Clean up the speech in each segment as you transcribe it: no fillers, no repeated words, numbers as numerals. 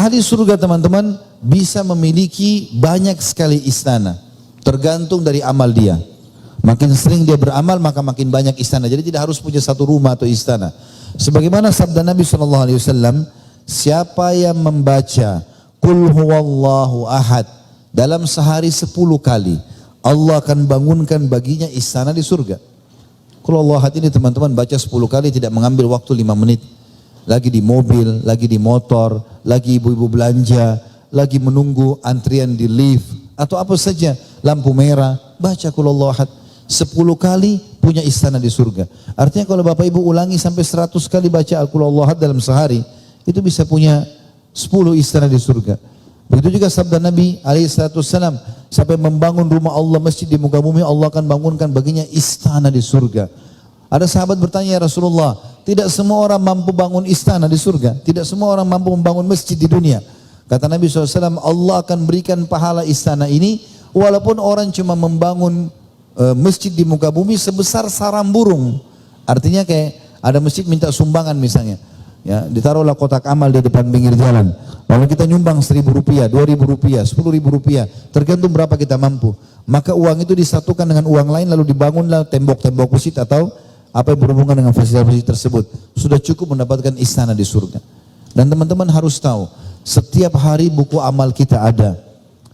Ahli surga teman-teman bisa memiliki banyak sekali istana. Tergantung dari amal dia. Makin sering dia beramal maka makin banyak istana. Jadi tidak harus punya satu rumah atau istana. Sebagaimana sabda Nabi SAW, siapa yang membaca Qul huwallahu ahad dalam sehari 10 kali, Allah akan bangunkan baginya istana di surga. Qul huwallahu ahad ini teman-teman baca 10 kali tidak mengambil waktu 5 menit. Lagi di mobil, lagi di motor, lagi ibu-ibu belanja, lagi menunggu antrian di lift, atau apa saja, lampu merah, baca Qul huwallahu ahad 10 kali punya istana di surga. Artinya kalau Bapak Ibu ulangi sampai 100 kali baca Qul huwallahu ahad dalam sehari, itu bisa punya 10 istana di surga. Begitu juga sabda Nabi SAW, sampai membangun rumah Allah, masjid di muka bumi, Allah akan bangunkan baginya istana di surga. Ada sahabat bertanya, ya Rasulullah, tidak semua orang mampu bangun istana di surga, tidak semua orang mampu membangun masjid di dunia. Kata Nabi SAW, Allah akan berikan pahala istana ini, walaupun orang cuma membangun masjid di muka bumi sebesar sarang burung. Artinya kayak ada masjid minta sumbangan misalnya, ya, ditaruhlah kotak amal di depan pinggir jalan. Lalu kita nyumbang 1.000 rupiah, 2.000 rupiah, 10.000 rupiah, tergantung berapa kita mampu. Maka uang itu disatukan dengan uang lain lalu dibangunlah tembok-tembok masjid atau apa yang berhubungan dengan fasilitas tersebut. Sudah cukup mendapatkan istana di surga. Dan teman-teman harus tahu, setiap hari buku amal kita ada.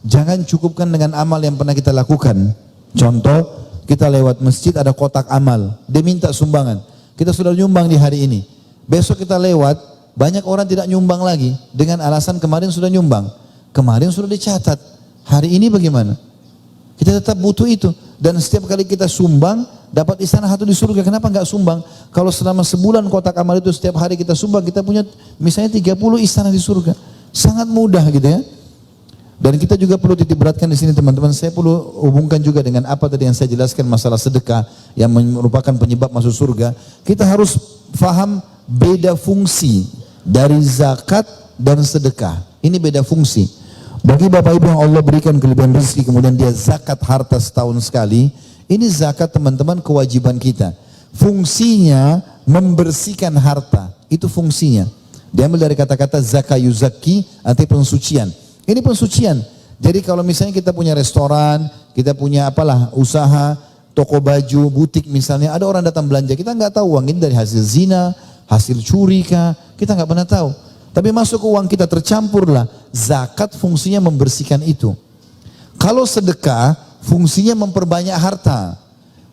Jangan cukupkan dengan amal yang pernah kita lakukan. Contoh, kita lewat masjid ada kotak amal, dia minta sumbangan. Kita sudah nyumbang di hari ini. Besok kita lewat, banyak orang tidak nyumbang lagi dengan alasan kemarin sudah nyumbang. Kemarin sudah dicatat. Hari ini bagaimana? Kita tetap butuh itu. Dan setiap kali kita sumbang, dapat istana satu di surga. Kenapa enggak sumbang? Kalau selama sebulan kotak amal itu setiap hari kita sumbang, kita punya misalnya 30 istana di surga. Sangat mudah gitu ya. Dan kita juga perlu titik beratkan di sini teman-teman. Saya perlu hubungkan juga dengan apa tadi yang saya jelaskan masalah sedekah yang merupakan penyebab masuk surga. Kita harus faham beda fungsi dari zakat dan sedekah. Ini beda fungsi. Bagi Bapak Ibu yang Allah berikan kelebihan rezeki kemudian dia zakat harta setahun sekali, ini zakat teman-teman kewajiban kita. Fungsinya membersihkan harta, itu fungsinya. Diambil dari kata-kata zaka yuzaki, arti pensucian. Ini pensucian. Jadi kalau misalnya kita punya restoran, kita punya apalah usaha, toko baju, butik misalnya, ada orang datang belanja, kita nggak tahu uang ini dari hasil zina, hasil curi kah, kita nggak pernah tahu. Tapi masuk ke uang kita tercampurlah. Zakat fungsinya membersihkan itu. Kalau sedekah fungsinya memperbanyak harta.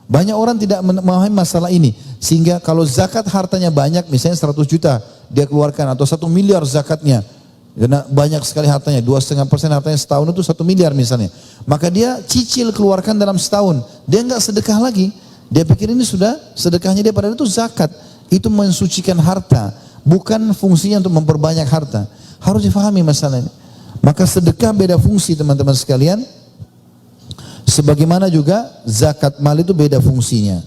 Banyak orang tidak memahami masalah ini. Sehingga kalau zakat hartanya banyak, misalnya 100 juta dia keluarkan atau 1 miliar zakatnya. Karena banyak sekali hartanya, 2,5% hartanya setahun itu 1 miliar misalnya. Maka dia cicil keluarkan dalam setahun. Dia enggak sedekah lagi. Dia pikir ini sudah sedekahnya dia, padahal itu zakat. Itu mensucikan harta. Bukan fungsinya untuk memperbanyak harta. Harus difahami masalah ini. Maka sedekah beda fungsi teman-teman sekalian. Sebagaimana juga zakat mal itu beda fungsinya.